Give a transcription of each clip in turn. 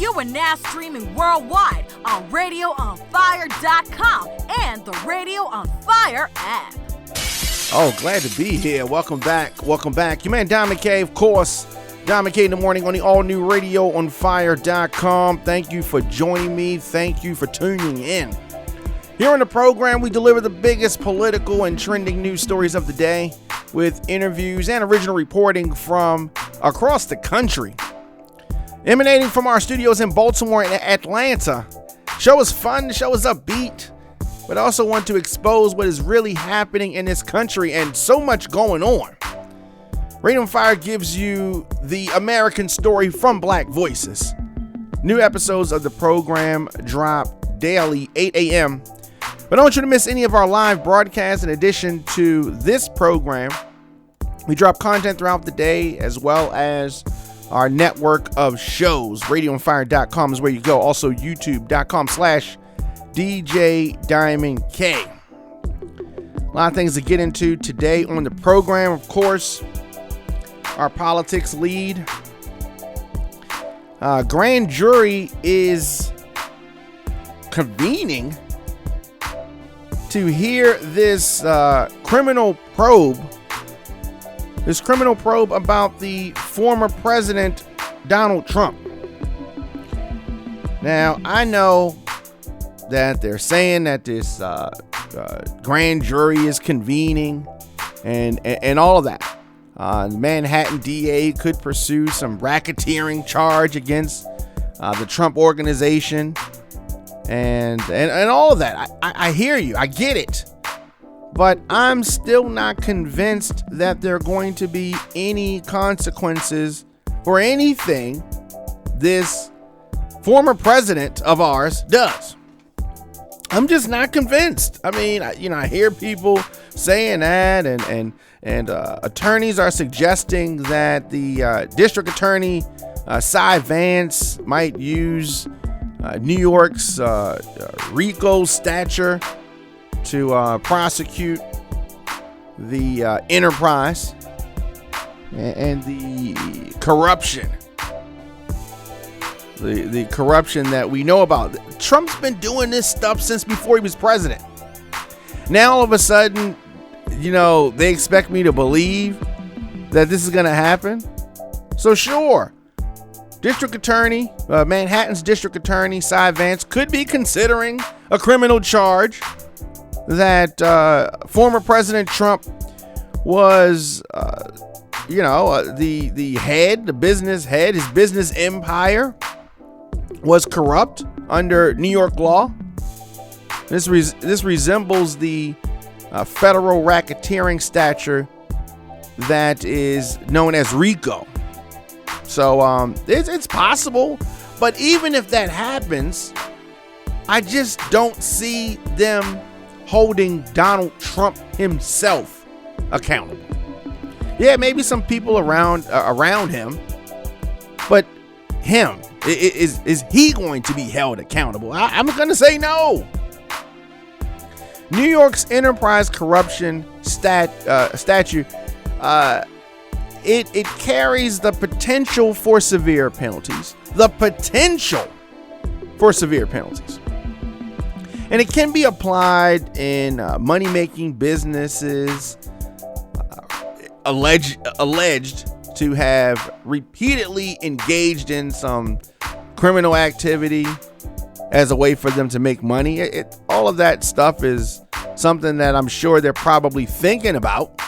You are now streaming worldwide on RadioOnFire.com and the Radio on Fire app. Oh, glad to be here. Welcome back. Welcome back. Your man, Diamond K, of course. Diamond K in the morning on the all-new RadioOnFire.com. Thank you for joining me. Thank you for tuning in. Here on the program, we deliver the biggest political and trending news stories of the day with interviews and original reporting from across the country. Emanating from our studios in Baltimore and Atlanta. Show is fun, the show is upbeat, but I also want to expose what is really happening in this country and so much going on. Radio on Fire gives you the American story from Black voices. New episodes of the program drop daily, 8 a.m. But I don't want you to miss any of our live broadcasts. In addition to this program, we drop content throughout the day as well as our network of shows. RadioOnFire.com is where you go. Also, YouTube.com/DJ Diamond K. A lot of things to get into today on the program. Of course, our politics lead. Grand jury is convening to hear this criminal probe about the former president, Donald Trump. Now, I know that they're saying that this grand jury is convening and all of that. The Manhattan DA could pursue some racketeering charge against the Trump organization and all of that. I hear you. I get it. But I'm still not convinced that there are going to be any consequences for anything this former president of ours does. I'm just not convinced. I mean, I hear people saying that, and attorneys are suggesting that the district attorney, Cy Vance, might use New York's RICO stature to prosecute the enterprise and the corruption. The corruption that we know about. Trump's been doing this stuff since before he was president. Now all of a sudden, they expect me to believe that this is going to happen. So sure, District Attorney, Manhattan's District Attorney, Cy Vance, could be considering a criminal charge that former President Trump was, the head, the business head, his business empire was corrupt under New York law. This resembles the federal racketeering statute that is known as RICO. So it's possible, but even if that happens, I just don't see them holding Donald Trump himself accountable. Yeah, maybe some people around him, but him, is he going to be held accountable? I'm going to say no. New York's enterprise corruption statute, it carries the potential for severe penalties. And it can be applied in money-making businesses alleged to have repeatedly engaged in some criminal activity as a way for them to make money. All of that stuff is something that I'm sure they're probably thinking about.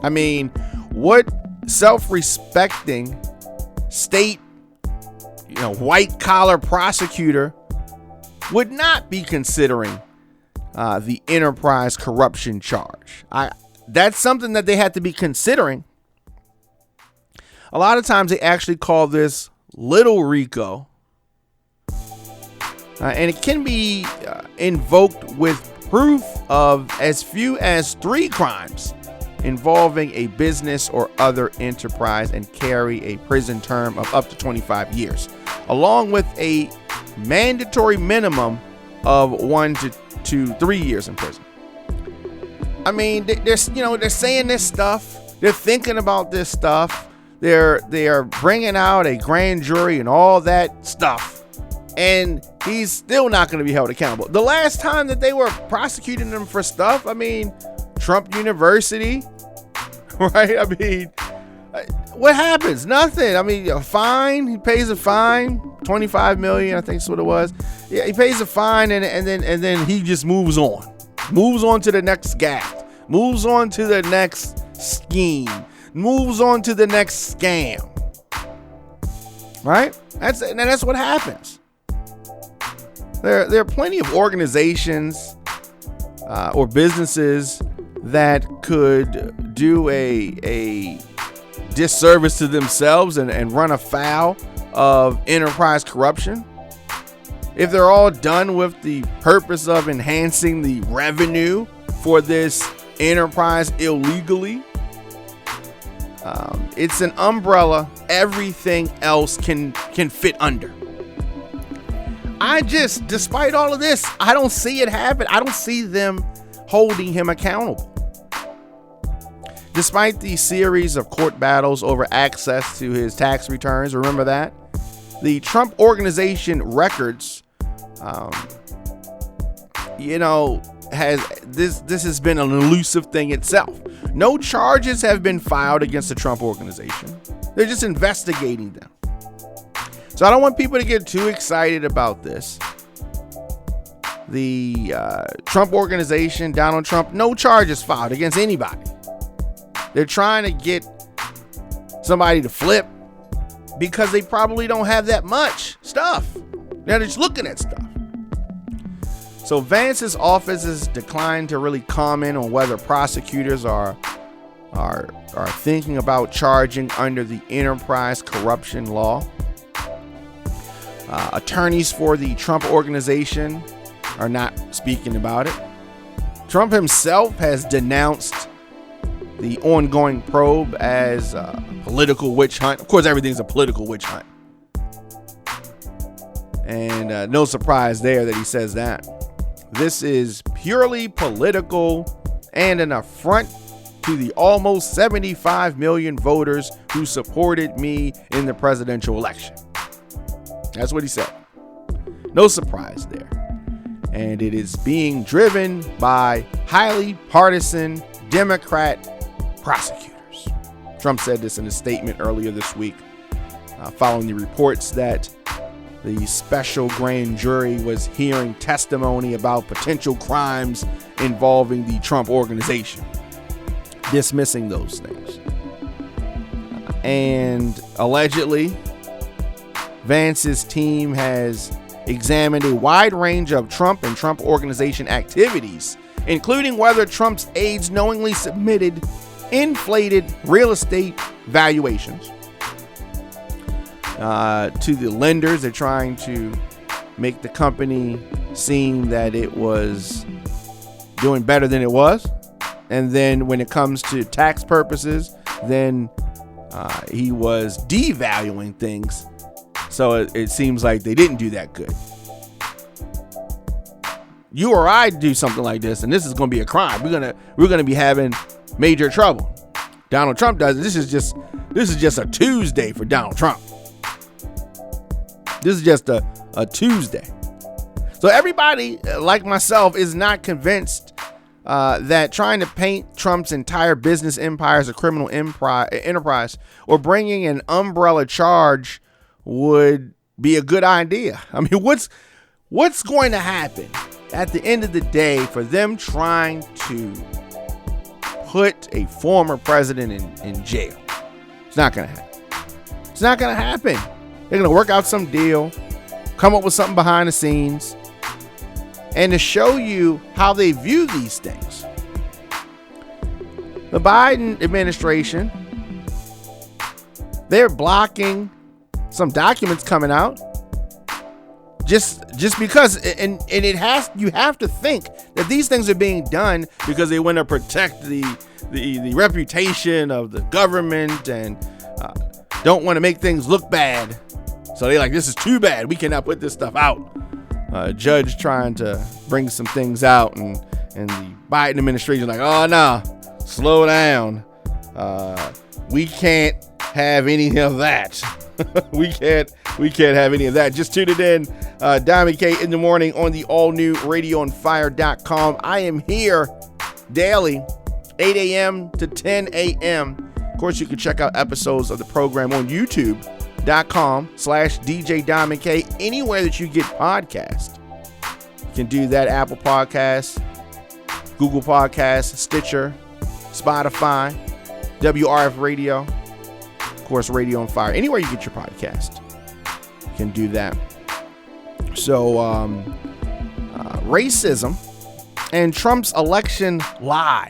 I mean, what self-respecting state, white-collar prosecutor would not be considering the enterprise corruption charge? That's something that they had to be considering. A lot of times they actually call this Little RICO. And it can be invoked with proof of as few as 3 crimes involving a business or other enterprise and carry a prison term of up to 25 years, along with a mandatory minimum of 1 to 3 years in prison. I mean, they're saying this stuff. They're thinking about this stuff. They are bringing out a grand jury and all that stuff, and he's still not going to be held accountable. The last time that they were prosecuting him for stuff, I mean, Trump University, right? I mean, what happens? Nothing. I mean, a fine. He pays a fine, $25 million, I think that's what it was. Yeah, he pays a fine, and then he just moves on to the next gaff, moves on to the next scheme, moves on to the next scam. Right? That's what happens. There are plenty of organizations or businesses that could do a disservice to themselves and run afoul of enterprise corruption if they're all done with the purpose of enhancing the revenue for this enterprise illegally. It's an umbrella everything else can fit under. Despite all of this, I don't see it happen. I don't see them holding him accountable. Despite the series of court battles over access to his tax returns, remember that? The Trump Organization records, this has been an elusive thing itself. No charges have been filed against the Trump Organization. They're just investigating them. So I don't want people to get too excited about this. The Trump Organization, Donald Trump, no charges filed against anybody. They're trying to get somebody to flip because they probably don't have that much stuff. They're just looking at stuff. So Vance's office has declined to really comment on whether prosecutors are thinking about charging under the enterprise corruption law. Attorneys for the Trump Organization are not speaking about it. Trump himself has denounced the ongoing probe as a political witch hunt. Of course, everything's a political witch hunt. And no surprise there that he says that. This is purely political and an affront to the almost 75 million voters who supported me in the presidential election. That's what he said. No surprise there. And it is being driven by highly partisan Democrat prosecutors. Trump said this in a statement earlier this week, following the reports that the special grand jury was hearing testimony about potential crimes involving the Trump Organization, dismissing those things. And allegedly, Vance's team has examined a wide range of Trump and Trump Organization activities, including whether Trump's aides knowingly submitted inflated real estate valuations to the lenders. They're trying to make the company seem that it was doing better than it was. And then when it comes to tax purposes, then he was devaluing things. So it seems like they didn't do that good. You or I do something like this, and this is going to be a crime. We're gonna be having major trouble. Donald Trump does it. This is just a Tuesday for Donald Trump. This is just a Tuesday. So everybody, like myself, is not convinced that trying to paint Trump's entire business empire as a criminal enterprise or bringing an umbrella charge would be a good idea. I mean, what's going to happen at the end of the day for them trying to put a former president in jail? It's not going to happen. It's not going to happen. They're going to work out some deal, come up with something behind the scenes, and to show you how they view these things. The Biden administration, they're blocking some documents coming out just because, and you have to think that these things are being done because they want to protect the reputation of the government and don't want to make things look bad. So they're like, this is too bad. We cannot put this stuff out. Judge trying to bring some things out, and the Biden administration like, oh no, slow down. We can't have any of that. We can't have any of that. Just tuned it in. Diamond K in the morning on the all new radioonfire.com. I am here daily, 8 a.m. to 10 a.m. Of course, you can check out episodes of the program on youtube.com/DJ Diamond K, anywhere that you get podcasts. You can do that. Apple Podcasts, Google Podcasts, Stitcher, Spotify, WRF Radio, of course, Radio on Fire. Anywhere you get your podcast, you can do that. So, racism and Trump's election lie.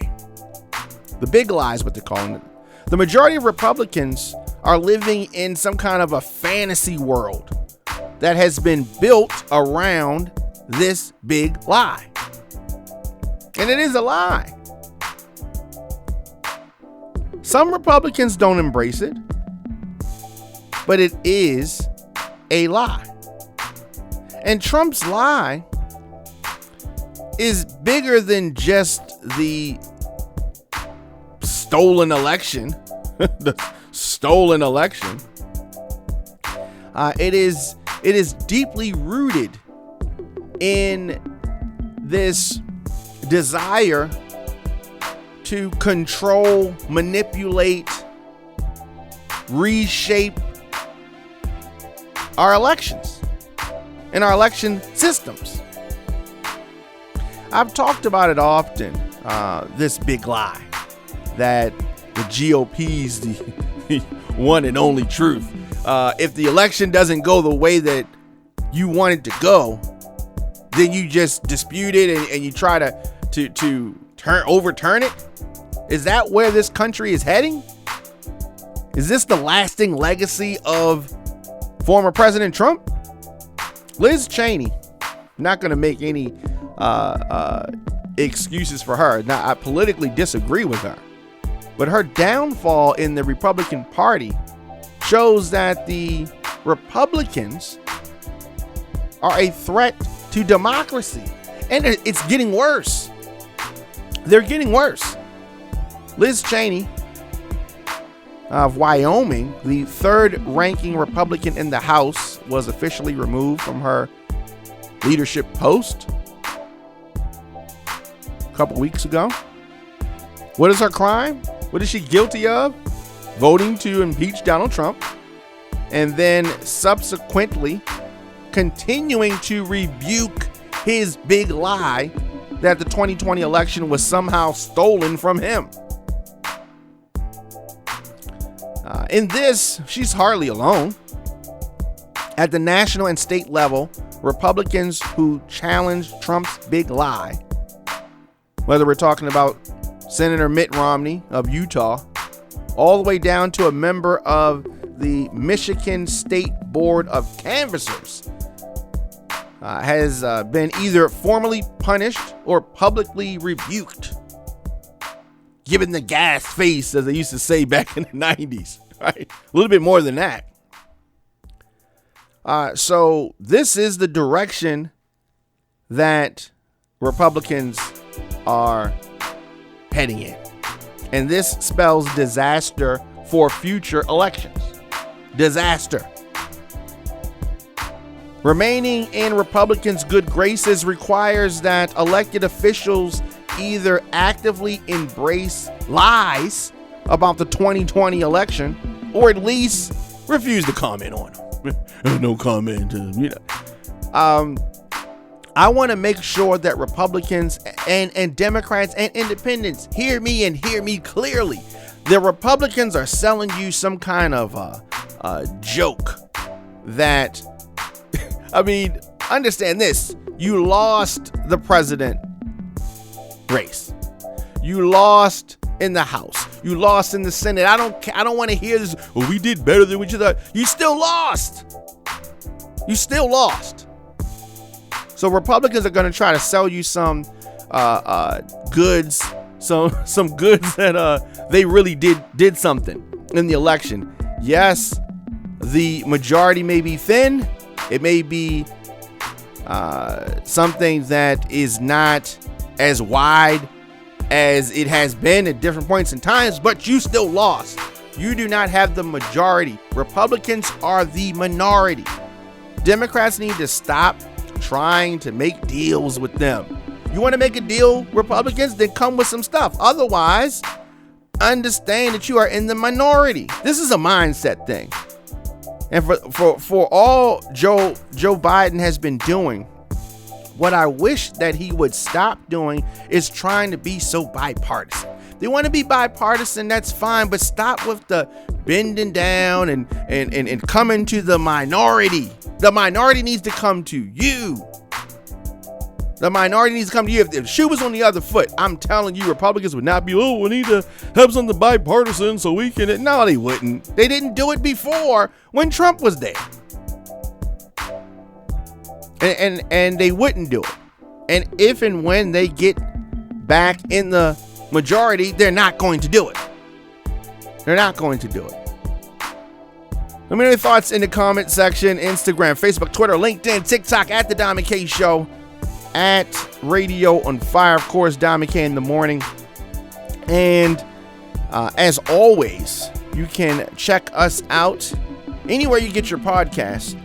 The big lie is what they're calling it. The majority of Republicans are living in some kind of a fantasy world that has been built around this big lie. And it is a lie. Some Republicans don't embrace it, but it is a lie. And Trump's lie is bigger than just the stolen election. The stolen election. It is deeply rooted in this desire to control, manipulate, reshape our elections and our election systems. I've talked about it often, this big lie that the GOP's the one and only truth. If the election doesn't go the way that you want it to go, then you just dispute it and you try to overturn it. Is that where this country is heading? Is this the lasting legacy of former President Trump? Liz Cheney, not going to make any excuses for her. Now, I politically disagree with her, but her downfall in the Republican Party shows that the Republicans are a threat to democracy. And it's getting worse. They're getting worse. Liz Cheney of Wyoming, the third ranking Republican in the House, was officially removed from her leadership post a couple weeks ago. What is her crime? What is she guilty of? Voting to impeach Donald Trump and then subsequently continuing to rebuke his big lie that the 2020 election was somehow stolen from him. In this, she's hardly alone. At the national and state level, Republicans who challenge Trump's big lie, whether we're talking about Senator Mitt Romney of Utah, all the way down to a member of the Michigan State Board of Canvassers, has been either formally punished or publicly rebuked, given the gas face, as they used to say back in the 90s, right? A little bit more than that. So this is the direction that Republicans are heading in. And this spells disaster for future elections. Disaster. Remaining in Republicans' good graces requires that elected officials either actively embrace lies about the 2020 election or at least refuse to comment on them. No comment, I want to make sure that Republicans and Democrats and independents hear me and hear me clearly. The Republicans are selling you some kind of a joke that, I mean, understand this. You lost the president race. You lost in the House. You lost in the Senate. I don't want to hear this. Well, we did better than what you thought. You still lost. You still lost. So Republicans are going to try to sell you some goods, some goods that they really did something in the election. Yes, the majority may be thin. It may be something that is not as wide as it has been at different points in times, but you still lost. you do not have the majority. Republicans are the minority. Democrats need to stop trying to make deals with them. You want to make a deal, Republicans, then come with some stuff. Otherwise, understand that you are in the minority. This is a mindset thing. And for all Joe Biden has been doing, what I wish that he would stop doing is trying to be so bipartisan. They want to be bipartisan, that's fine, but stop with the bending down and coming to the minority. The minority needs to come to you. The minority needs to come to you. If the shoe was on the other foot, I'm telling you, Republicans would not be, we need to have something bipartisan so we can. No, they wouldn't. They didn't do it before when Trump was there. And they wouldn't do it. And if and when they get back in the majority, they're not going to do it. They're not going to do it. Let me know your thoughts in the comment section. Instagram, Facebook, Twitter, LinkedIn, TikTok, at The Diamond K Show, at Radio on Fire, of course, Diamond K in the morning. And as always, you can check us out anywhere you get your podcasts,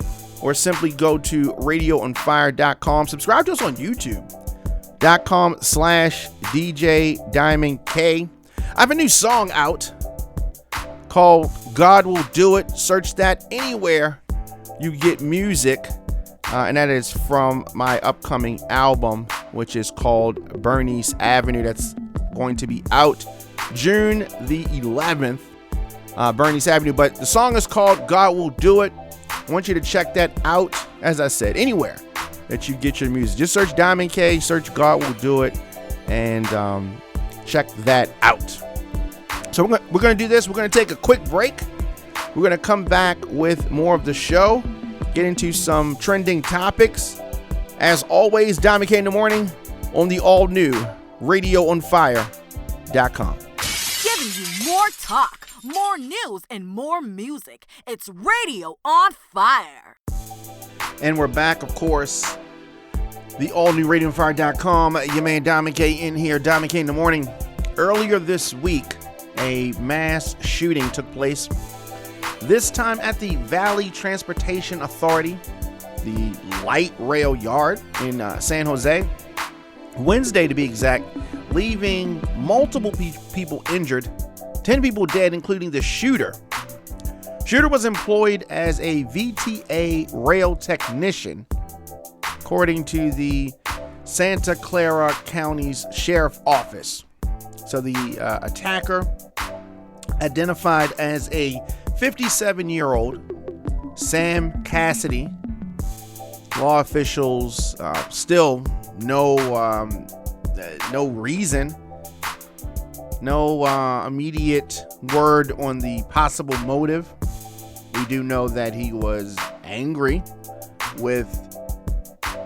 or simply go to radioonfire.com. Subscribe to us on youtube.com/DJ Diamond K. I have a new song out called God Will Do It. Search that anywhere you get music. And that is from my upcoming album, which is called Bernice Avenue. That's going to be out June the 11th. Bernice Avenue. But the song is called God Will Do It. I want you to check that out, as I said, anywhere that you get your music. Just search Diamond K, search God Will Do It, and check that out. So we're going to do this. We're going to take a quick break. We're going to come back with more of the show, get into some trending topics. As always, Diamond K in the morning on the all-new RadioOnFire.com. Giving you more talk, more news, and more music. It's Radio on Fire. And we're back, of course. The all-new RadioOnFire.com. Your man Diamond K in here. Diamond K in the morning. Earlier this week, a mass shooting took place. This time at the Valley Transportation Authority, the light rail yard in San Jose. Wednesday, to be exact, leaving multiple people injured, 10 people dead, including the shooter. Shooter was employed as a VTA rail technician, according to the Santa Clara County's Sheriff Office. So the attacker, identified as a 57-year-old Sam Cassidy. Law officials still no reason, no immediate word on the possible motive. We do know that he was angry with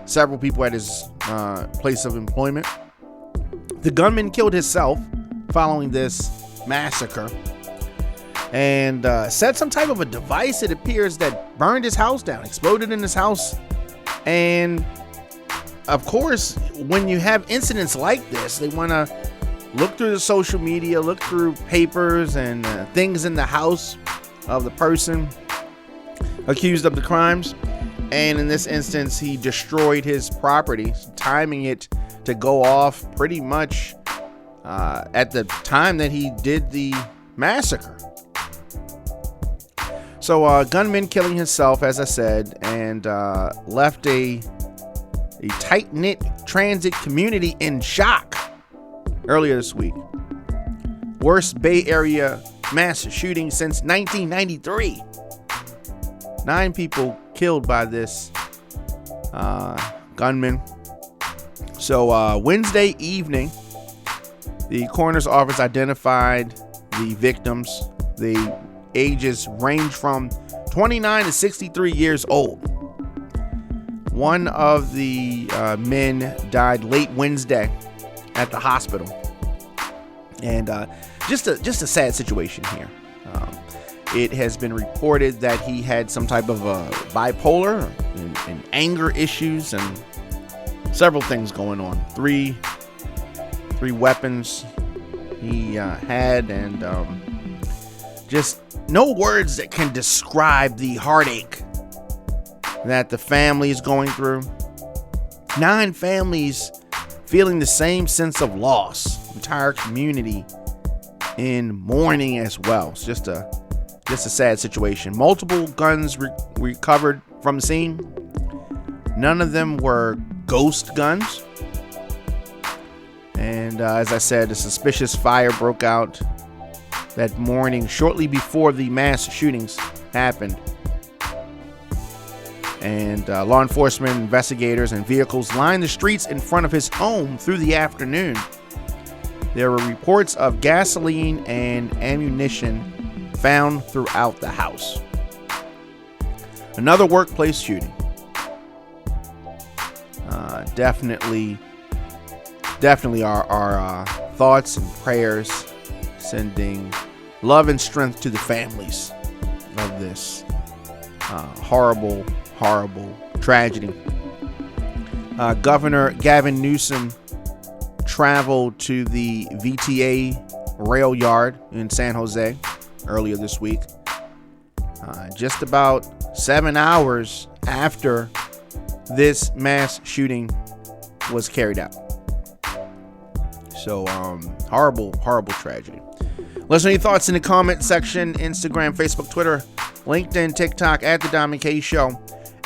several people at his place of employment. The gunman killed himself following this massacre and set some type of a device, it appears, that burned his house down, exploded in his house. And of course, when you have incidents like this, they want to look through the social media, look through papers and things in the house of the person accused of the crimes. And in this instance, he destroyed his property, timing it to go off pretty much at the time that he did the massacre. So gunman killing himself, as I said, and left a tight-knit transit community in shock earlier this week. Worst Bay Area mass shooting since 1993. 9 people killed by this gunman. So Wednesday evening, the coroner's office identified the victims. The ages range from 29 to 63 years old. One of the men died late Wednesday at the hospital. And just a sad situation here. It has been reported that he had some type of bipolar and anger issues and several things going on. Three weapons he had, and Just no words that can describe the heartache that the family is going through. 9 families feeling the same sense of loss. Entire community in mourning as well. It's just a sad situation. Multiple guns recovered from the scene. None of them were ghost guns. And as I said, a suspicious fire broke out that morning shortly before the mass shootings happened. And law enforcement, investigators, and vehicles lined the streets in front of his home through the afternoon. There were reports of gasoline and ammunition found throughout the house. Another workplace shooting. Definitely our thoughts and prayers, sending love and strength to the families of this horrible tragedy. Governor Gavin Newsom traveled to the VTA rail yard in San Jose earlier this week, just about 7 hours after this mass shooting was carried out. So horrible tragedy. Let us know your thoughts in the comment section. Instagram, Facebook, Twitter, LinkedIn, TikTok, at The Dominic K Show,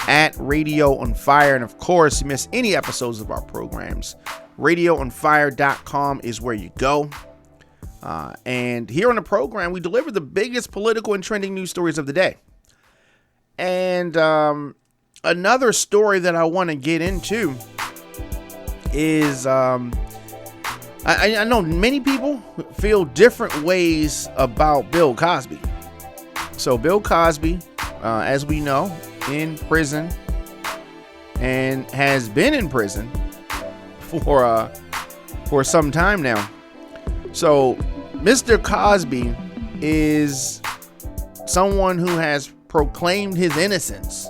at Radio on Fire. And of course, you miss any episodes of our programs, RadioOnFire.com is where you go. And here on the program, we deliver the biggest political and trending news stories of the day. And another story that I want to get into is I know many people feel different ways about Bill Cosby. So Bill Cosby, as we know, in prison and has been in prison for some time now. So Mr. Cosby is someone who has proclaimed his innocence,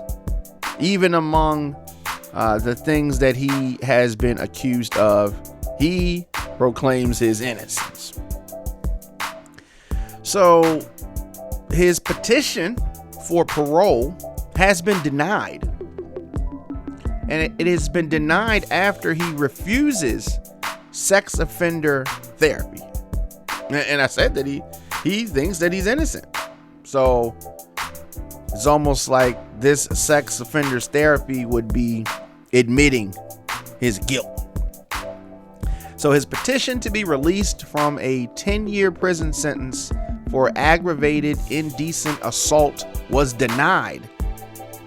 even among the things that he has been accused of. He proclaims his innocence. So his petition for parole has been denied. And it has been denied after he refuses sex offender therapy. And I said that he thinks that he's innocent. So it's almost like this sex offender's therapy would be admitting his guilt. So his petition to be released from a 10-year prison sentence for aggravated indecent assault was denied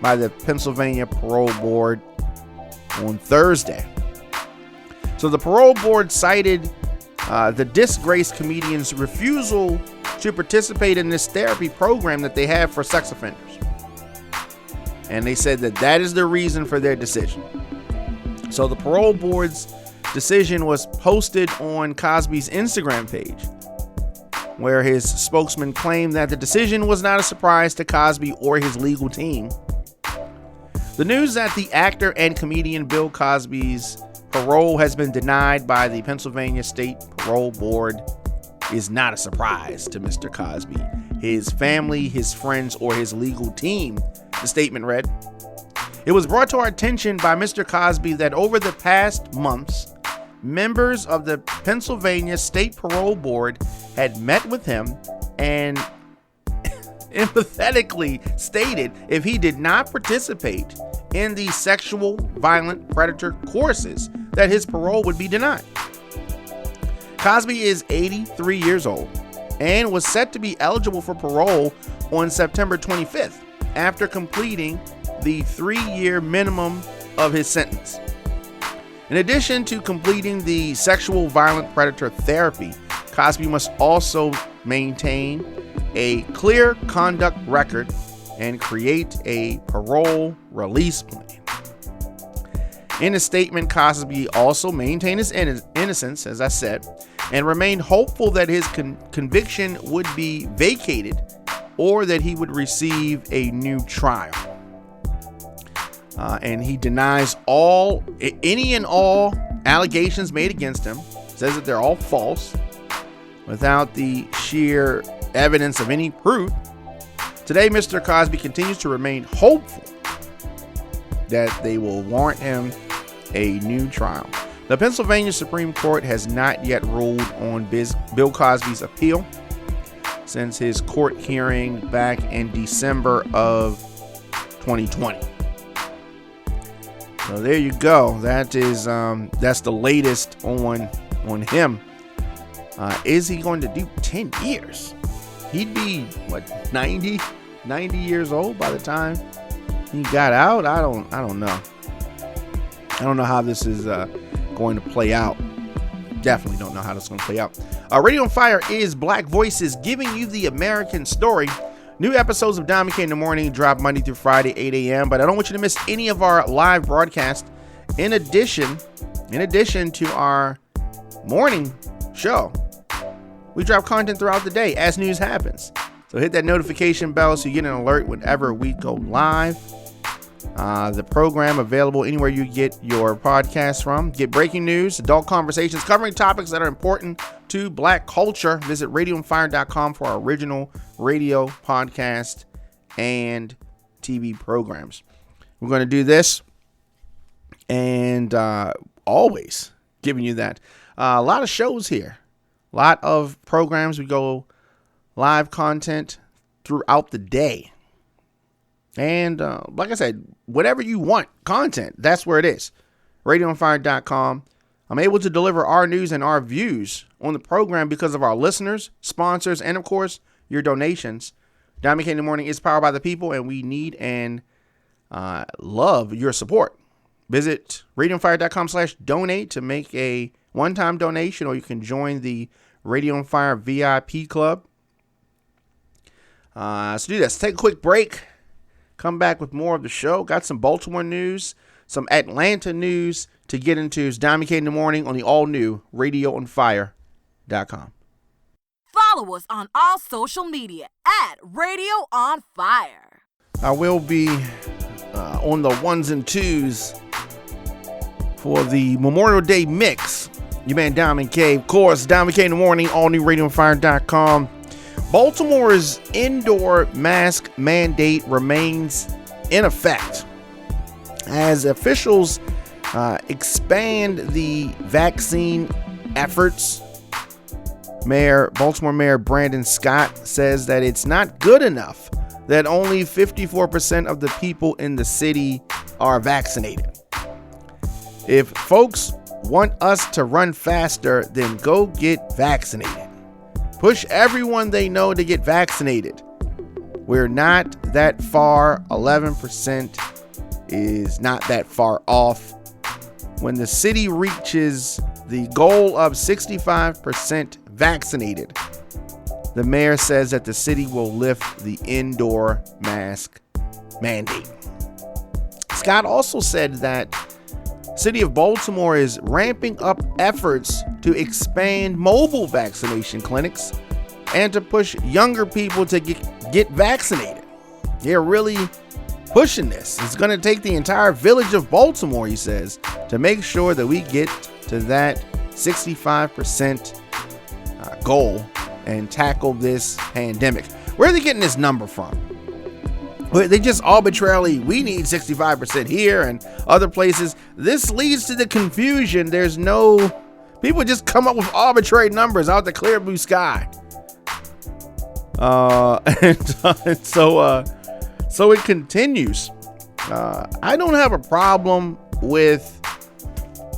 by the Pennsylvania Parole Board on Thursday. So the parole board cited the disgraced comedian's refusal to participate in this therapy program that they have for sex offenders. And they said that is the reason for their decision. So the parole board's decision was posted on Cosby's Instagram page, where his spokesman claimed that the decision was not a surprise to Cosby or his legal team. The news that the actor and comedian Bill Cosby's parole has been denied by the Pennsylvania State Parole Board is not a surprise to Mr. Cosby, his family, his friends, or his legal team, the statement read. It was brought to our attention by Mr. Cosby that over the past months, members of the Pennsylvania State Parole Board had met with him and emphatically stated if he did not participate in the sexual violent predator courses that his parole would be denied. Cosby is 83 years old and was set to be eligible for parole on September 25th after completing the 3-year minimum of his sentence. In addition to completing the sexual violent predator therapy, Cosby must also maintain a clear conduct record and create a parole release plan. In a statement, Cosby also maintained his innocence, as I said, and remained hopeful that his conviction would be vacated or that he would receive a new trial. And he denies any and all allegations made against him, says that they're all false, without the sheer evidence of any proof. Today, Mr. Cosby continues to remain hopeful that they will warrant him a new trial. The Pennsylvania Supreme Court has not yet ruled on Bill Cosby's appeal since his court hearing back in December of 2020. So there you go. That's the latest on him. Is he going to do 10 years? He'd be 90 years old by the time he got out. I don't know. I don't know how this is going to play out. Definitely don't know how this is going to play out. Radio on Fire is Black Voices giving you the American story. New episodes of Dom and K in the Morning drop Monday through Friday, 8 a.m. But I don't want you to miss any of our live broadcasts. In addition to our morning show, we drop content throughout the day as news happens. So hit that notification bell so you get an alert whenever we go live. The program available anywhere you get your podcasts from. Get breaking news, adult conversations covering topics that are important to Black culture. Visit radioonfire.com for our original radio, podcast, and TV programs. We're going to do this and always giving you that. A lot of shows here. A lot of programs. We go live content throughout the day. And like I said, whatever you want, content, that's where it is. RadioOnFire.com. I'm able to deliver our news and our views on the program because of our listeners, sponsors, and of course, your donations. Diamond K in the Morning is powered by the people, and we need and love your support. Visit RadioOnFire.com/donate to make a one-time donation, or you can join the Radio on Fire VIP Club. So do this. Take a quick break. Come back with more of the show. Got some Baltimore news, some Atlanta news to get into. It's Diamond K in the Morning on the all-new RadioOnFire.com. Follow us on all social media at Radio on Fire. I will be on the ones and twos for the Memorial Day mix. Your man Diamond K, of course, Diamond K in the Morning, all new RadioOnFire.com. Baltimore's indoor mask mandate remains in effect as officials expand the vaccine efforts. Baltimore Mayor Brandon Scott says that it's not good enough that only 54% of the people in the city are vaccinated. If folks want us to run faster, then go get vaccinated. Push everyone they know to get vaccinated. We're not that far. 11% is not that far off. When the city reaches the goal of 65% vaccinated, the mayor says that the city will lift the indoor mask mandate. Scott also said that City of Baltimore is ramping up efforts to expand mobile vaccination clinics and to push younger people to get vaccinated. They're really pushing this. It's going to take the entire village of Baltimore, he says, to make sure that we get to that 65% goal and tackle this pandemic. Where are they getting this number from? They just arbitrarily, we need 65% here and other places. This leads to the confusion. There's no, people just come up with arbitrary numbers out the clear blue sky. So it continues. I don't have a problem with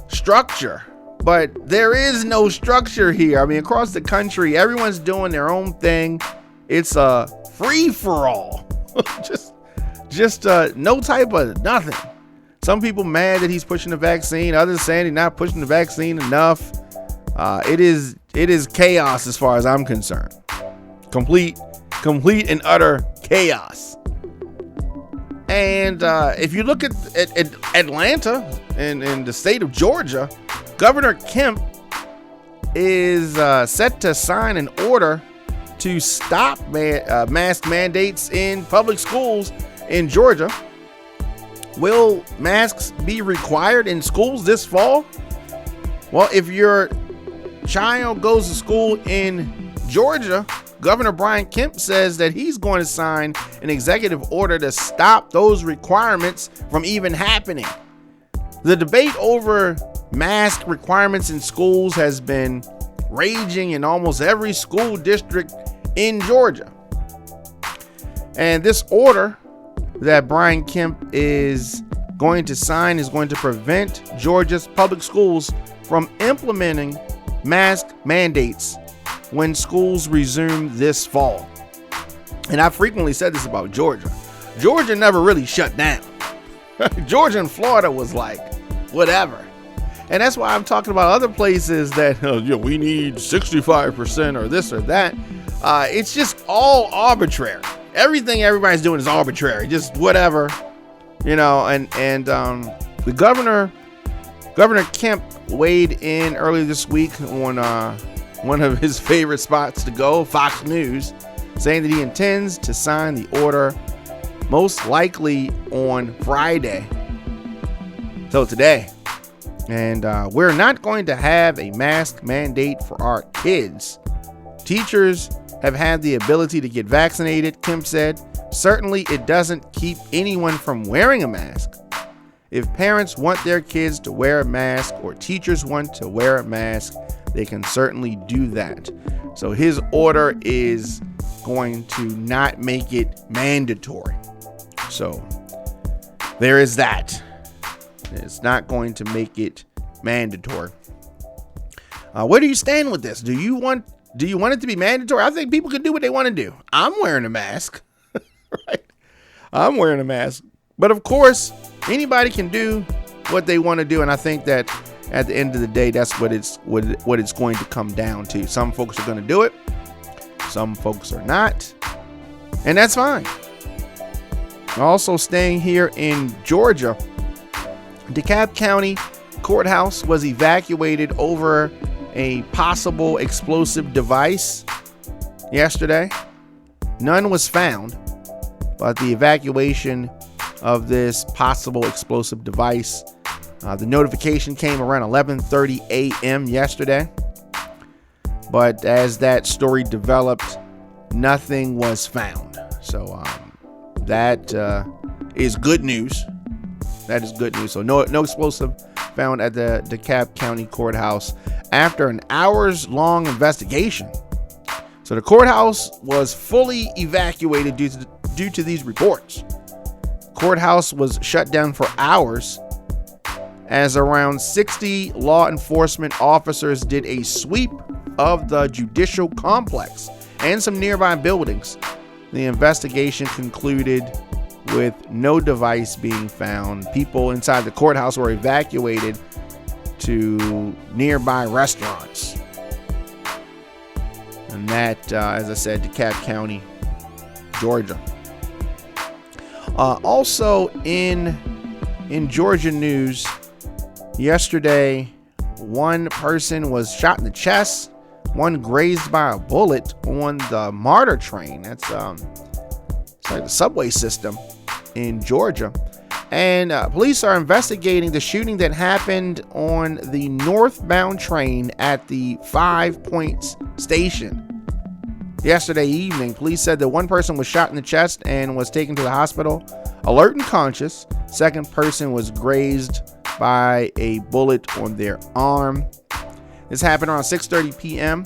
structure, but there is no structure here. I mean, across the country, everyone's doing their own thing. It's a free for all. just no type of nothing. Some people mad that he's pushing the vaccine. Others saying he's not pushing the vaccine enough. It is chaos as far as I'm concerned. Complete and utter chaos. And if you look at Atlanta and the state of Georgia, Governor Kemp is set to sign an order to stop mask mandates in public schools in Georgia. Will masks be required in schools this fall? Well, if your child goes to school in Georgia, Governor Brian Kemp says that he's going to sign an executive order to stop those requirements from even happening. The debate over mask requirements in schools has been raging in almost every school district in Georgia. And this order that Brian Kemp is going to sign is going to prevent Georgia's public schools from implementing mask mandates when schools resume this fall. And I frequently said this about Georgia. Georgia never really shut down. Georgia and Florida was like, whatever. And that's why I'm talking about other places that we need 65% or this or that. It's just all arbitrary. Everything everybody's doing is arbitrary, just whatever, and the Governor Kemp weighed in earlier this week on one of his favorite spots to go, Fox News, saying that he intends to sign the order most likely on Friday. So today. And we're not going to have a mask mandate for our kids. Teachers have had the ability to get vaccinated, Kemp said. Certainly, it doesn't keep anyone from wearing a mask. If parents want their kids to wear a mask or teachers want to wear a mask, they can certainly do that. So his order is going to not make it mandatory. So there is that. It's not going to make it mandatory. Where do you stand with this? Do you want it to be mandatory? I think people can do what they want to do. I'm wearing a mask, right? I'm wearing a mask, but of course, anybody can do what they want to do, and I think that at the end of the day, that's what it's going to come down to. Some folks are going to do it, some folks are not, and that's fine. Also, staying here in Georgia, DeKalb County Courthouse was evacuated over a possible explosive device yesterday. None was found, but the evacuation of this possible explosive device, the notification came around 11:30 a.m. yesterday. But as that story developed, nothing was found. So that is good news. That is good news. So no explosive found at the DeKalb County Courthouse after an hours-long investigation. So the courthouse was fully evacuated due to these reports. Courthouse was shut down for hours as around 60 law enforcement officers did a sweep of the judicial complex and some nearby buildings. The investigation concluded with no device being found. People inside the courthouse were evacuated to nearby restaurants. And that, as I said, DeKalb County, Georgia. Also in Georgia news, yesterday, one person was shot in the chest, one grazed by a bullet on the MARTA train. That's it's like the subway system in Georgia. And police are investigating the shooting that happened on the northbound train at the 5 Points station yesterday evening. Police said that one person was shot in the chest and was taken to the hospital, alert and conscious. Second person was grazed by a bullet on their arm. This happened around 6:30 p.m.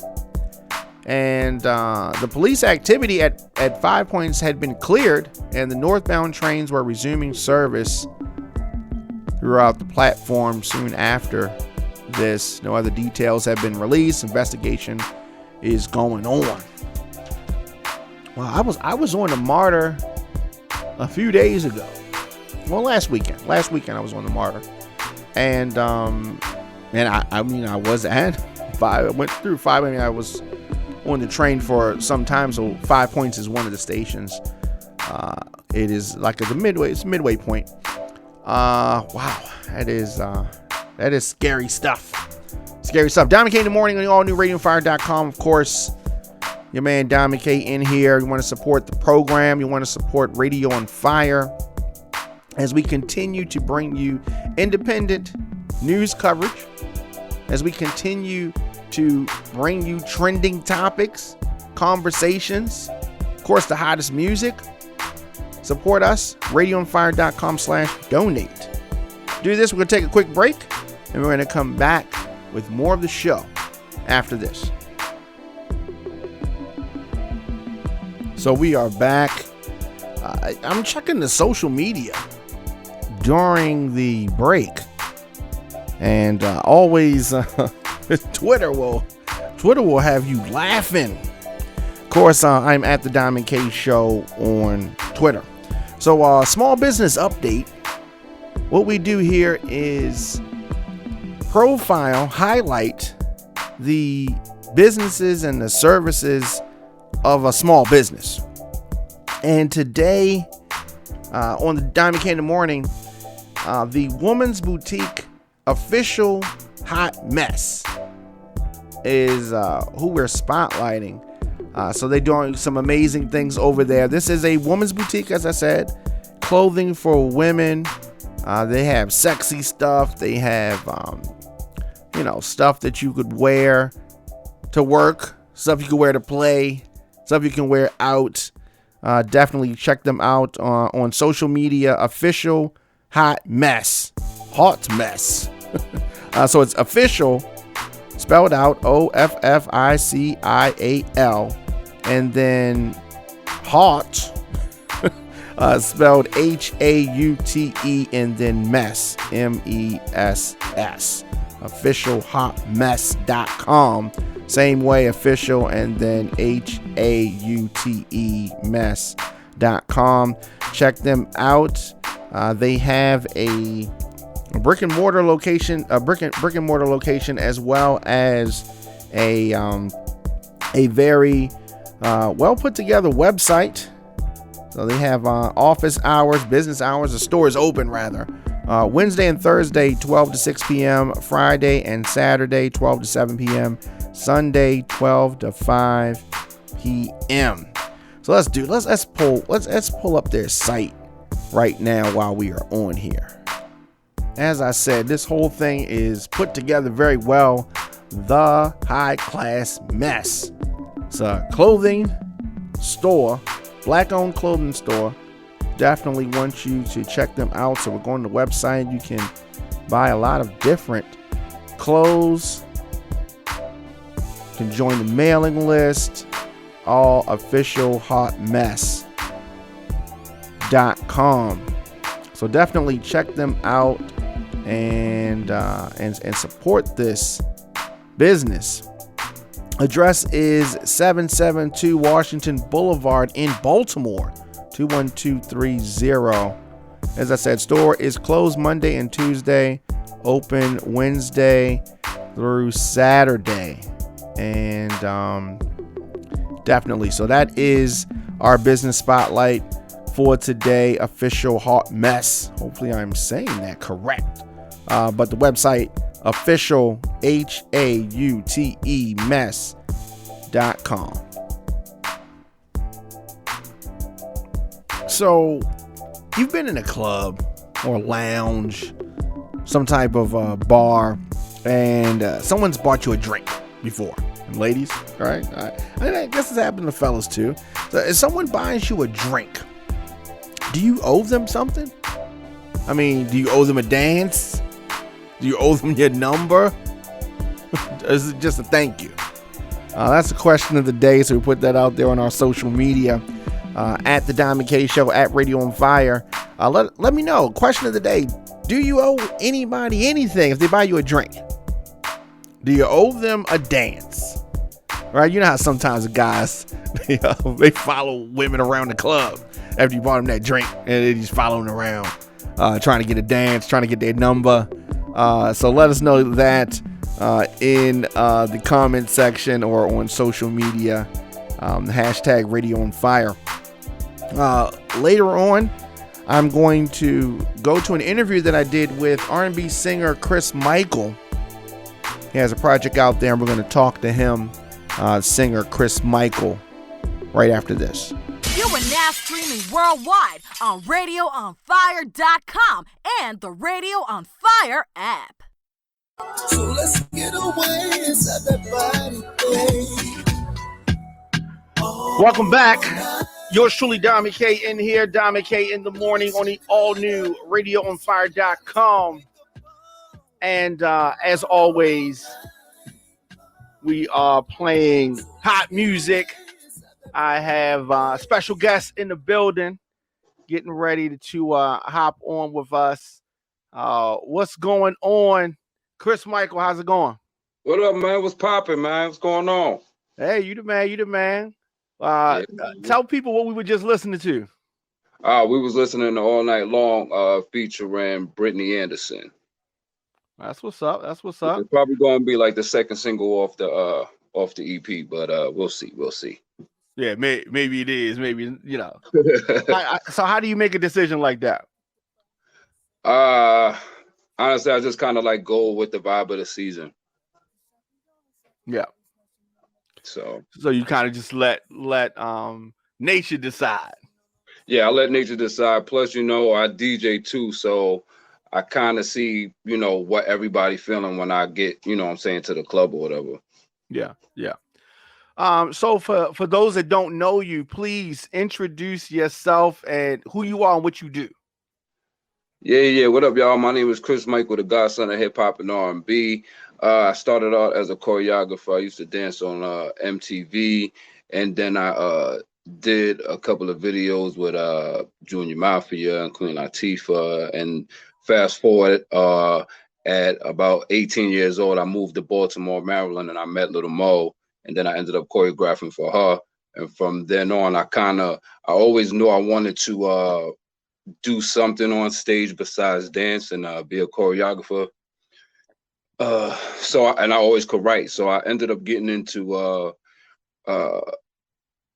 And the police activity at 5 Points had been cleared, and the northbound trains were resuming service throughout the platform soon after this. No other details have been released. Investigation is going on. Well, I was on the MARTA a few days ago. Well, last weekend I was on the MARTA, and I was at 5. I went through 5. I was on the train for some time, so 5 Points is one of the stations. It is like it's a midway point. Wow, that is scary stuff. Scary stuff. Diamond K in the morning on the all new RadioFire.com. Of course, your man Diamond K in here. You want to support the program. You want to support Radio on Fire as we continue to bring you independent news coverage, as we continue to bring you trending topics, conversations, of course, the hottest music. Support us, radioonfire.com/donate. Do this, we're going to take a quick break, and we're going to come back with more of the show after this. So we are back. I'm checking the social media during the break, and always Twitter will have you laughing. Of course, I'm at the Diamond K Show on Twitter. So, small business update. What we do here is profile, highlight the businesses and the services of a small business. And today, on the Diamond K in the Morning, the Woman's Boutique official Haute Mess is who we're spotlighting. So they're doing some amazing things over there. This is a woman's boutique, as I said, clothing for women. They have sexy stuff. They have, stuff that you could wear to work, stuff you can wear to play, stuff you can wear out. Definitely check them out on social media. Official Haute Mess. Haute Mess. So it's official, spelled out OFFICIAL, and then Haute, spelled HAUTE, and then Mess, MESS. Officialhotmess.com. Same way, official, and then HAUTE mess.com. Check them out. They have a brick and mortar location, as well as a very well put together website. So they have office hours, business hours. The store is open rather. Wednesday and Thursday, 12 to 6 p.m. Friday and Saturday, 12 to 7 p.m. Sunday, 12 to 5 p.m. So let's pull up their site right now while we are on here. As I said, this whole thing is put together very well. The High Class Mess. It's a clothing store, black-owned clothing store. Definitely want you to check them out. So we're going to the website. You can buy a lot of different clothes. You can join the mailing list. All official hotmess.com. So definitely check them out and support this business. Address is 772 Washington Boulevard in Baltimore, 21230. As I said, store is closed Monday and Tuesday, open Wednesday through Saturday. And definitely, so that is our business spotlight for today. Official Haute Mess. Hopefully I'm saying that correct. But the website, official HAUTE mess.com. So you've been in a club or lounge, some type of bar, and someone's bought you a drink before. And ladies, all right? I guess it's happened to fellas too. So if someone buys you a drink, do you owe them something? I mean, do you owe them a dance? Do you owe them your number? Is it just a thank you? That's the question of the day. So we put that out there on our social media, at the Diamond K Show, at Radio on Fire. Let me know. Question of the day: do you owe anybody anything if they buy you a drink? Do you owe them a dance? Right? You know how sometimes the guys they follow women around the club after you bought them that drink, and they just following around, trying to get a dance, trying to get their number. So let us know that in the comment section or on social media, hashtag Radio on Fire. Later on, I'm going to go to an interview that I did with R&B singer Chris Michael. He has a project out there, and we're going to talk to him, singer Chris Michael, right after this. You are now streaming worldwide on RadioOnFire.com and the Radio on Fire app. So let's get away inside that body, babe. Welcome back. Yours truly, Dami K, in here. Dami K in the morning on the all-new radioonfire.com. And as always, we are playing hot music. I have special guests in the building getting ready to hop on with us. What's going on? Chris Michael, how's it going? What up, man? What's popping, man? What's going on? Hey, you the man, you the man. Yeah. Tell people what we were just listening to. We was listening to All Night Long featuring Brittany Anderson. That's what's up. That's what's up. It's probably going to be like the second single off the EP, but we'll see. We'll see. Yeah, maybe it is. Maybe, you know. So how do you make a decision like that? Honestly, I just kind of like go with the vibe of the season. Yeah. So you kind of just let nature decide. Yeah, I let nature decide. Plus, you know, I DJ too, so I kind of see, you know, what everybody feeling when I get, you know what I'm saying, to the club or whatever. Yeah, yeah. So for those that don't know you, please introduce yourself and who you are and what you do. Yeah. What up, y'all? My name is Chris Michael, the godson of hip hop and R&B. I started out as a choreographer. I used to dance on MTV, and then I did a couple of videos with Junior Mafia and Queen Latifah. And fast forward, at about 18 years old, I moved to Baltimore, Maryland, and I met Little Mo, and then I ended up choreographing for her. And from then on, I always knew I wanted to do something on stage besides dance and be a choreographer. I always could write. So I ended up getting into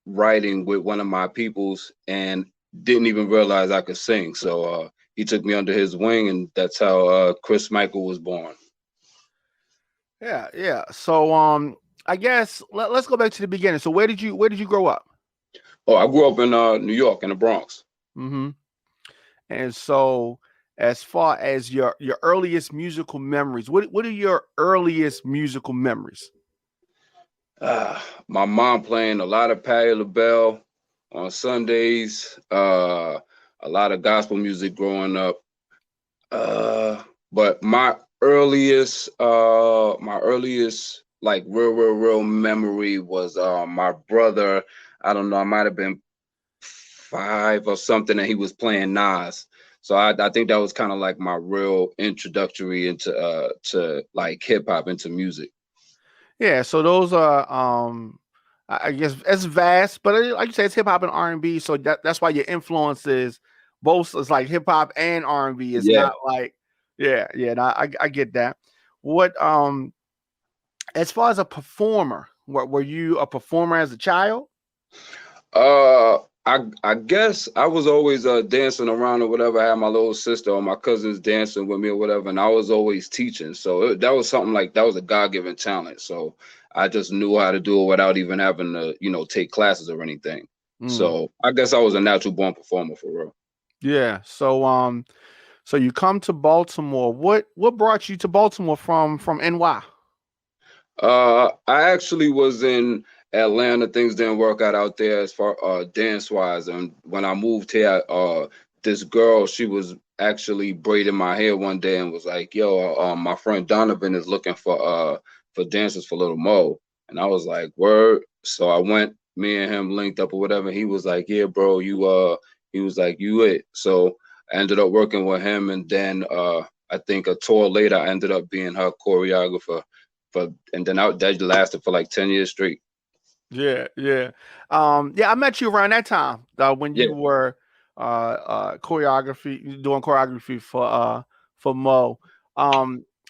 writing with one of my peoples and didn't even realize I could sing. So he took me under his wing, and that's how Chris Michael was born. Yeah. So I guess let's go back to the beginning. So where did you grow up? Oh, I grew up in New York, in the Bronx. Mm-hmm. And so, as far as your earliest musical memories, what are your earliest musical memories? My mom playing a lot of Patti LaBelle on Sundays. A lot of gospel music growing up. But my earliest like real memory was my brother. I don't know, I might have been 5 or something, and he was playing Nas. So I think that was kind of like my real introductory into to like hip hop, into music. Yeah, so those are I guess it's vast, but like you say, it's hip hop and R&B. So that's why your influence is both. It's like hip hop and R&B. It's not like no, I get that. What as far as a performer, were you a performer as a child? I guess I was always dancing around or whatever. I had my little sister or my cousins dancing with me or whatever, and I was always teaching. So that was something like, that was a God-given talent. So I just knew how to do it without even having to, you know, take classes or anything. So I guess I was a natural born performer for real. Yeah. So so you come to Baltimore. What brought you to Baltimore from NY? I actually was in Atlanta. Things didn't work out there as far dance wise, and when I moved here, this girl, she was actually braiding my hair one day and was like, "Yo, my friend Donovan is looking for dancers for Little Mo," and I was like, "Word." So I went, me and him linked up or whatever. He was like, "Yeah, bro, he was like, "You it." So I ended up working with him, and then I think a tour later, I ended up being her choreographer. And then that lasted for like 10 years straight. Yeah. I met you around that time when you were doing choreography for Mo.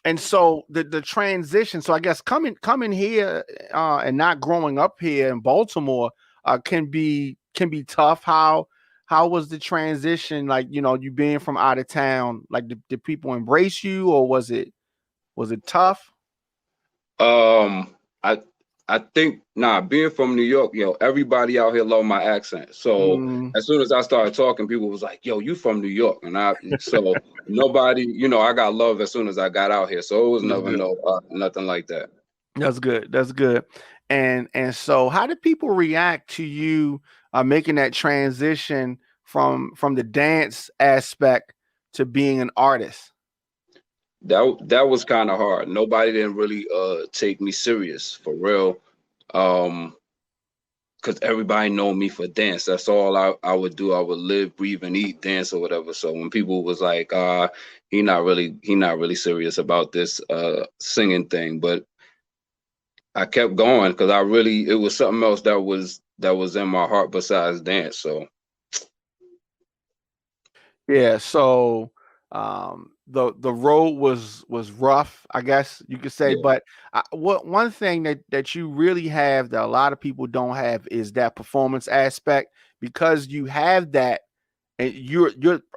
And so the transition. So I guess coming here and not growing up here in Baltimore can be tough. How was the transition? Like, you know, you being from out of town, like did people embrace you, or was it tough? I think being from New York, everybody out here love my accent. So as soon as I started talking, people was like, "Yo, you from New York?" And so nobody, I got love as soon as I got out here. So it was never nothing like that. That's good. That's good. And so, how did people react to you making that transition from the dance aspect to being an artist? That was kind of hard. Nobody didn't really take me serious for real. Um, because everybody know me for dance. That's all I would do. I would live, breathe, and eat dance or whatever. So when people was like, he not really serious about this singing thing. But I kept going because it was something else that was in my heart besides dance. So Yeah. So the road was rough, I guess you could say. yeah, But what one thing that you really have that a lot of people don't have is that performance aspect because you have that and you're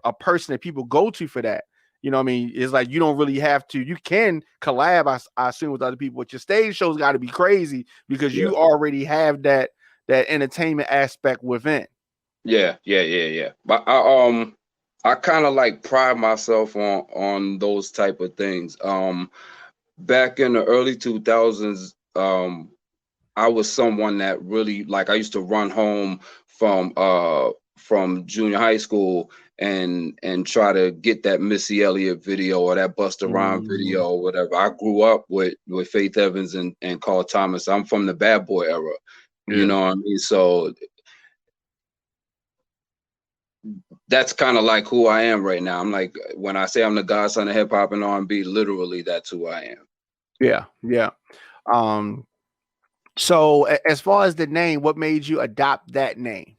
a person that people go to for that. You know what I mean? It's like you don't really have to. You can collab, I assume, with other people, but your stage shows got to be crazy because yeah, you already have that entertainment aspect within. yeah. But I kind of like pride myself on those type of things. Back in the early 2000s, I was someone that really like I used to run home from junior high school and try to get that Missy Elliott video or that Busta Rhymes Mm, video or whatever. I grew up with Faith Evans and Carl Thomas. I'm from the Bad Boy era. You yeah, know what I mean? So that's kind of like who I am right now. I'm like when I say I'm the godson of hip hop and R&B, literally that's who I am. yeah, yeah. Um, so as far as the name, what made you adopt that name?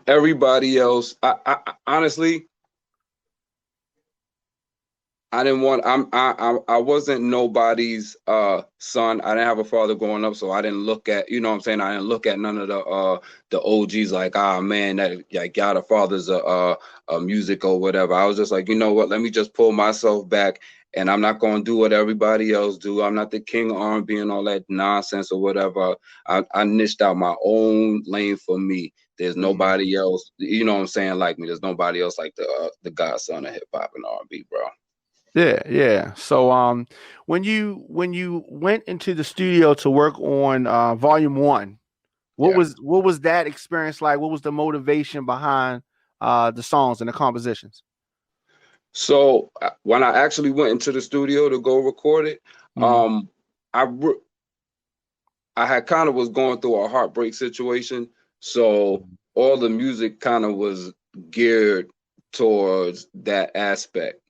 Everybody else, honestly, I didn't want. I wasn't nobody's son. I didn't have a father growing up, so I didn't look at. You know what I'm saying? I didn't look at none of the OGs like, ah man, that like y'all the fathers of music or whatever. I was just like, you know what? Let me just pull myself back, and I'm not gonna do what everybody else do. I'm not the king of R&B and all that nonsense or whatever. I niched out my own lane for me. There's Mm. nobody else. You know what I'm saying? Like me. There's nobody else like the godson of hip hop and R&B, bro. Yeah, yeah. So when you went into the studio to work on volume one, Yeah. what was that experience like? What was the motivation behind the songs and the compositions? So when I actually went into the studio to go record it, Mhm. um, I re- I had kind of was going through a heartbreak situation, so all the music kind of was geared towards that aspect.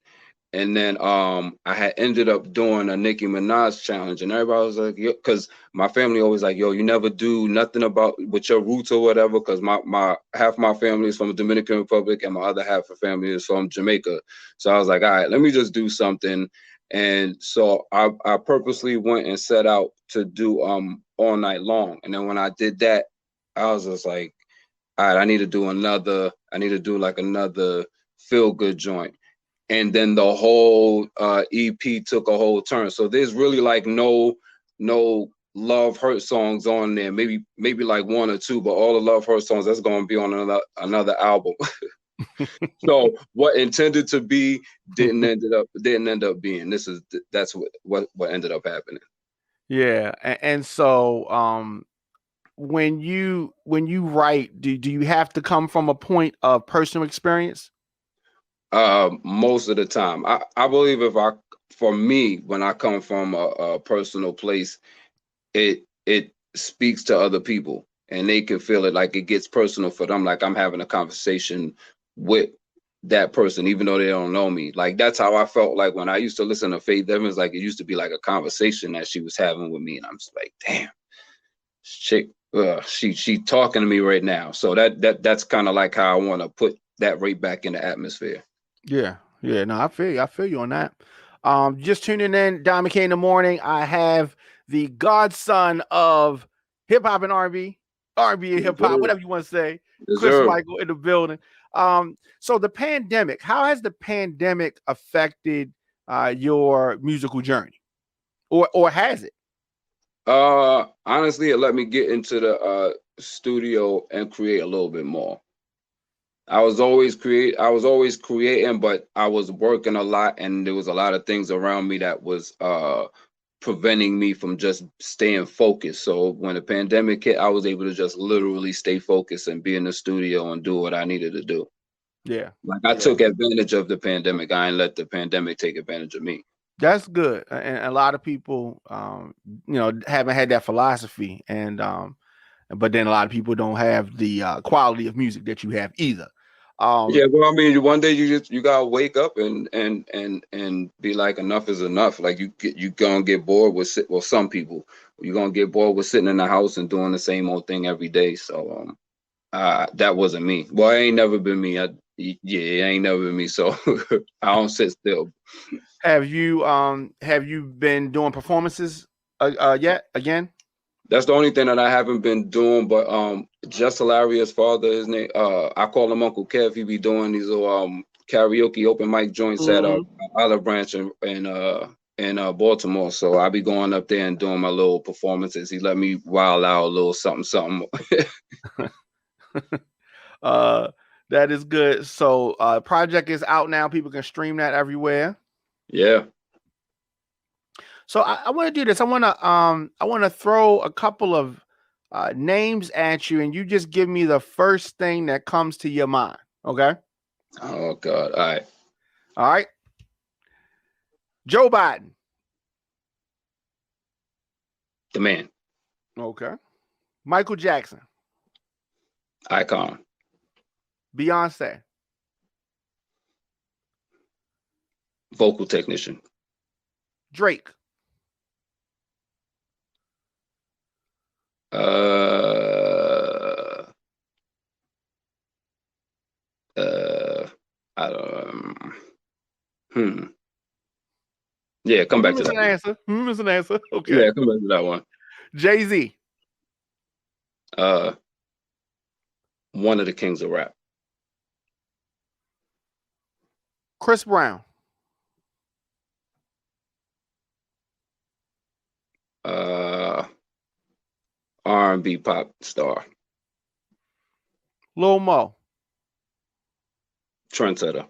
And then I had ended up doing a Nicki Minaj challenge, and everybody was like, because my family always like, yo, you never do nothing about with your roots or whatever, because my half my family is from the Dominican Republic and my other half of family is from Jamaica. So I was like, all right, let me just do something. And so I purposely went and set out to do all night long. And then when I did that, I was just like, all right, I need to do like another feel good joint, and then the whole EP took a whole turn. So there's really like no love hurt songs on there. Maybe like one or two, but all the love hurt songs that's going to be on another album. So what intended to be didn't end up being. That's what ended up happening. Yeah, and so when you write, do you have to come from a point of personal experience? Most of the time, I believe if I for me when I come from a personal place, it speaks to other people and they can feel it like it gets personal for them, like I'm having a conversation with that person even though they don't know me. Like that's how I felt like when I used to listen to Faith Evans. Like it used to be like a conversation that she was having with me, and I'm just like, damn, chick, she talking to me right now. So that's kind of like how I want to put that right back in the atmosphere. Yeah, yeah. No, I feel you. I feel you on that. Just tuning in, Don McKay in the morning. I have the godson of hip hop and R&B, R&B and hip hop, Deserve, whatever you want to say. Chris deserve. Michael in the building. So the pandemic. How has the pandemic affected your musical journey, or has it? Honestly, it let me get into the studio and create a little bit more. I was always creating, but I was working a lot and there was a lot of things around me that was preventing me from just staying focused. So when the pandemic hit, I was able to just literally stay focused and be in the studio and do what I needed to do. Yeah. Like I took advantage of the pandemic. I ain't let the pandemic take advantage of me. That's good. And a lot of people, haven't had that philosophy. But then a lot of people don't have the quality of music that you have either. Yeah, well, I mean, one day you gotta wake up and be like, enough is enough. Like you gonna get bored with some people, you're gonna get bored with sitting in the house and doing the same old thing every day. So that wasn't me. Well, it ain't never been me. It ain't never been me. So I don't sit still. Have you been doing performances yet again? That's the only thing that I haven't been doing. But Just Hilarious father, his name, I call him Uncle Kev. He be doing these little karaoke open mic joints at Olive Branch in Baltimore. So I be going up there and doing my little performances. He let me wild out a little something. That is good. So project is out now. People can stream that everywhere. Yeah. So I want to do this. I want to throw a couple of names at you, and you just give me the first thing that comes to your mind. Okay. Oh God. All right. All right. Joe Biden. The man. Okay. Michael Jackson. Icon. Beyonce. Vocal technician. Drake. I don't. Yeah, come back to that. Answer. Is an answer. Okay. Yeah, come back to that one. Jay-Z. One of the kings of rap. Chris Brown. R&B pop star. Lil Mo. Trendsetter.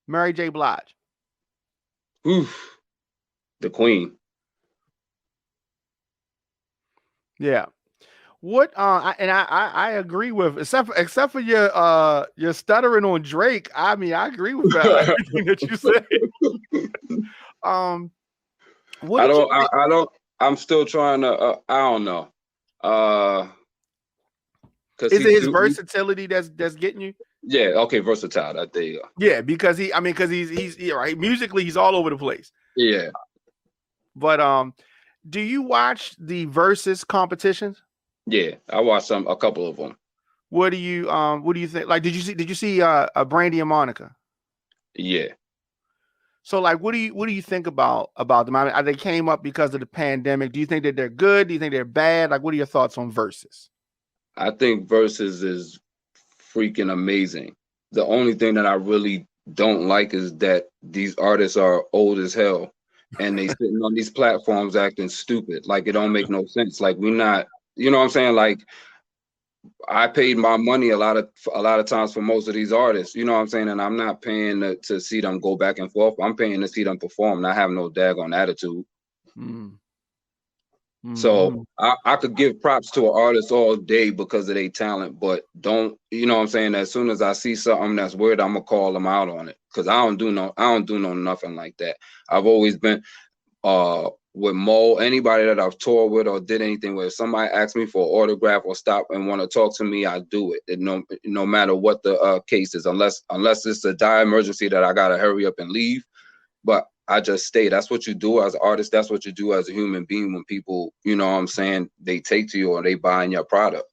Mary J. Blige. Oof. The queen. Yeah. What I agree with, except for your stuttering on Drake. I mean, I agree with everything that you said. I'm still trying to I don't know. Is it his versatility that's getting you? Yeah, okay, versatile. There you go. Yeah, because he's right. Musically, he's all over the place. Yeah. But do you watch the versus competitions? Yeah, I watched a couple of them. What do you think? Like, did you see Brandy and Monica? Yeah. So, like, what do you think about them? I mean, they came up because of the pandemic. Do you think that they're good? Do you think they're bad? Like, what are your thoughts on versus? I think versus is freaking amazing. The only thing that I really don't like is that these artists are old as hell and they sitting on these platforms acting stupid. Like, it don't make no sense. Like, we're not, you know what I'm saying? Like, I paid my money a lot of times for most of these artists, you know what I'm saying? And I'm not paying to see them go back and forth. I'm paying to see them perform, and I have no daggone attitude. So I could give props to an artist all day because of their talent, but don't, you know what I'm saying? As soon as I see something that's weird, I'm gonna call them out on it, because I don't do no nothing like that. I've always been with Mo, anybody that I've toured with or did anything with. If somebody asks me for an autograph or stop and want to talk to me, I do it. No matter what the case is, unless it's a dire emergency that I gotta hurry up and leave. But I just stay. That's what you do as an artist. That's what you do as a human being when people, you know what I'm saying, they take to you or they buying your product.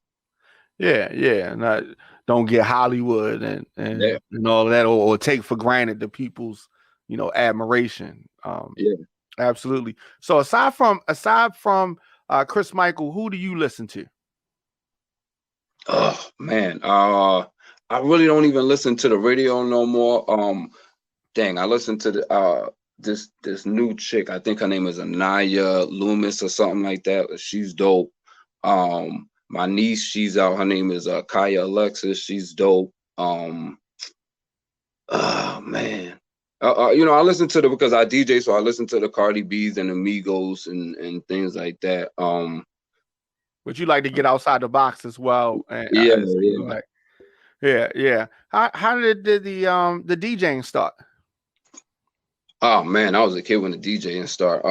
Yeah. And don't get Hollywood and all of that, or take for granted the people's, admiration. Yeah. Absolutely. So aside from Chris Michael, who do you listen to? Oh man, I really don't even listen to the radio no more. I listen to the this new chick. I think her name is Anaya Loomis or something like that. She's dope. My niece, she's out. Her name is Kaya Alexis. She's dope. Oh man, I listen to because I DJ, so I listen to the Cardi B's and Amigos and things like that. But you like to get outside the box as well, and Yeah, it seems yeah. like, yeah. How did the DJing start? Oh man, I was a kid when the DJing start.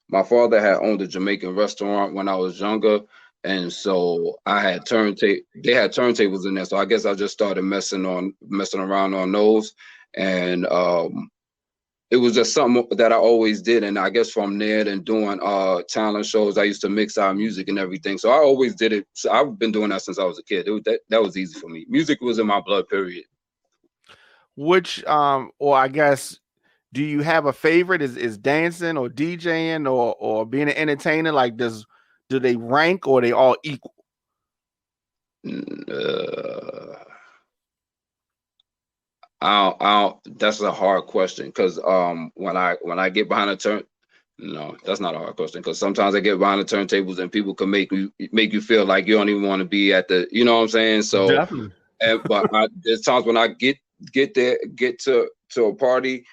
My father had owned a Jamaican restaurant when I was younger, and so I had they had turntables in there. So I guess I just started messing around on those, and it was just something that I always did. And I guess from there, and doing talent shows, I used to mix our music and everything. So I always did it. So I've been doing that since I was a kid. That was easy for me. Music was in my blood. Period. Which or I guess, do you have a favorite? Is dancing or DJing or being an entertainer? Like, do they rank or are they all equal? Uh, that's a hard question because when I get behind a turn, no, that's not a hard question because sometimes I get behind the turntables and people can make you feel like you don't even want to be at the, you know what I'm saying? So, Definitely. but there's times when I get there, get to a party,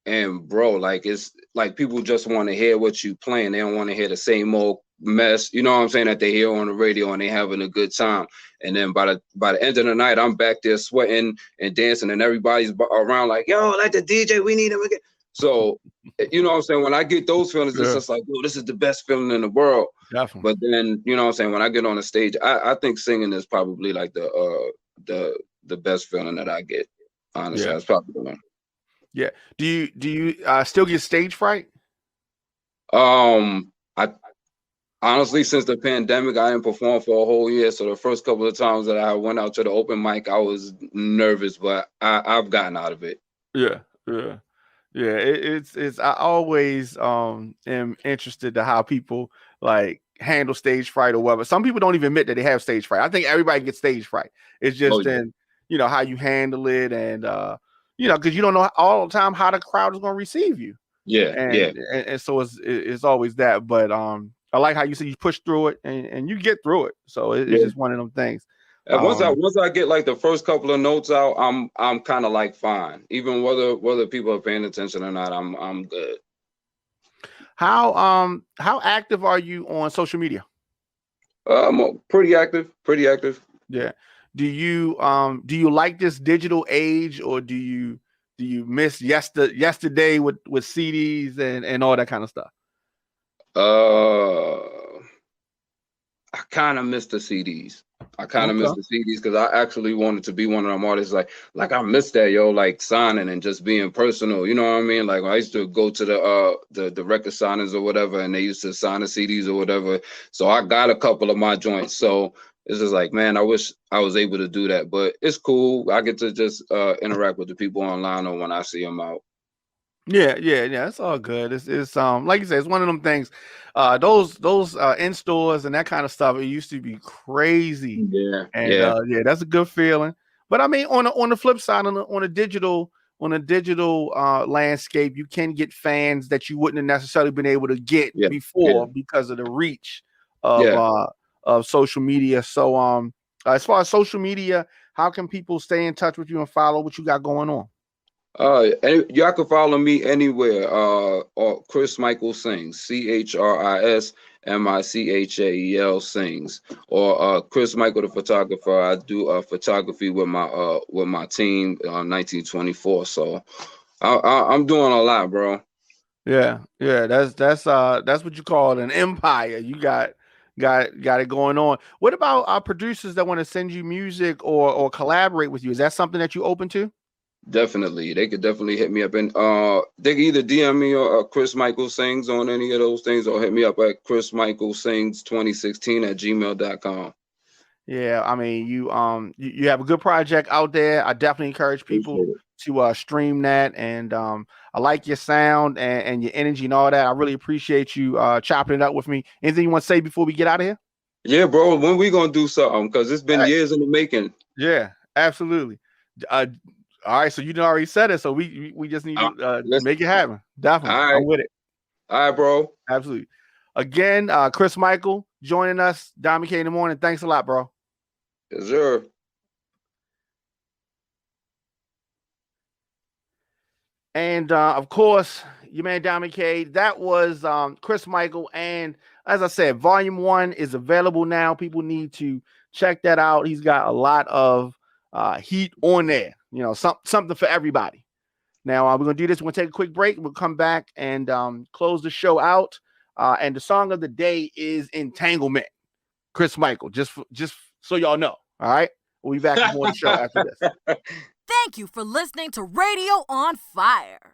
and bro, like it's like people just want to hear what you playing. They don't want to hear the same old mess, you know what I'm saying, that they hear on the radio, and they having a good time. And then by the end of the night, I'm back there sweating and dancing, and everybody's around like, yo, like the DJ, we need him again. So, you know what I'm saying? When I get those feelings, it's just like, yo, this is the best feeling in the world. Definitely. But then, you know what I'm saying, when I get on the stage, I think singing is probably like the best feeling that I get. Honestly, Yeah. that's probably the one. Yeah. Do you still get stage fright? I honestly, since the pandemic, I didn't perform for a whole year. So the first couple of times that I went out to the open mic, I was nervous, but I've gotten out of it. Yeah. Yeah. Yeah, it's I always am interested to how people like handle stage fright or whatever. Some people don't even admit that they have stage fright. I think everybody gets stage fright. It's Oh just yeah, in, how you handle it, and because you don't know all the time how the crowd is going to receive you. yeah, yeah, And so it's always that. But I like how you say you push through it and you get through it. So it's yeah. just one of them things. And once I get like the first couple of notes out, I'm kind of like fine. Even whether people are paying attention or not, I'm good. How active are you on social media? I'm pretty active, pretty active. Yeah. Do you like this digital age, or do you miss yesterday with CDs and all that kind of stuff? Uh, I kind of miss the CDs. I kind of miss Okay. the CDs because I actually wanted to be one of them artists. Like I miss that, yo, like signing and just being personal. You know what I mean? Like I used to go to the record signings or whatever, and they used to sign the CDs or whatever. So I got a couple of my joints. So it's just like, man, I wish I was able to do that. But it's cool. I get to just interact with the people online or when I see them out. Yeah. It's all good. It's like you said, it's one of them things. Those in stores and that kind of stuff. It used to be crazy, Yeah, and yeah, yeah, that's a good feeling. But I mean, on the flip side, on a digital landscape, you can get fans that you wouldn't have necessarily been able to get yeah, yeah, before because of the reach of yeah. uh of social media. So as far as social media, how can people stay in touch with you and follow what you got going on? And y'all can follow me anywhere. Or Chris Michael Sings, ChrisMichael Sings, or Chris Michael the photographer. I do photography with my team, 1924. So I'm doing a lot, bro. Yeah, that's what you call an empire. You got it going on. What about producers that want to send you music or collaborate with you? Is that something that you open to? Definitely, they could definitely hit me up, and they can either DM me or Chris Michael Sings on any of those things, or hit me up at Chris Michael Sings 2016 at gmail.com. Yeah, I mean, you have a good project out there. I definitely encourage people Appreciate it. to stream that, and I like your sound and your energy and all that. I really appreciate you chopping it up with me. Anything you want to say before we get out of here? Yeah, bro. When we gonna do something? Because it's been years in the making. Yeah, absolutely. Uh, all right, so you done already said it, so we just need to Let's. make it happen. Definitely, All I'm right, with it. all right, bro. Absolutely. Again, Chris Michael joining us, Diamond K in the morning. Thanks a lot, bro. Yes, sir. And of course, your man Diamond K. That was Chris Michael. And as I said, Volume 1 is available now. People need to check that out. He's got a lot of heat on there. Something for everybody. Now we're gonna do this. We're gonna take a quick break. We'll come back and close the show out. And the song of the day is "Entanglement." Chris Michael. Just so y'all know. All right. We'll be back with more of the show after this. Thank you for listening to Radio on Fire.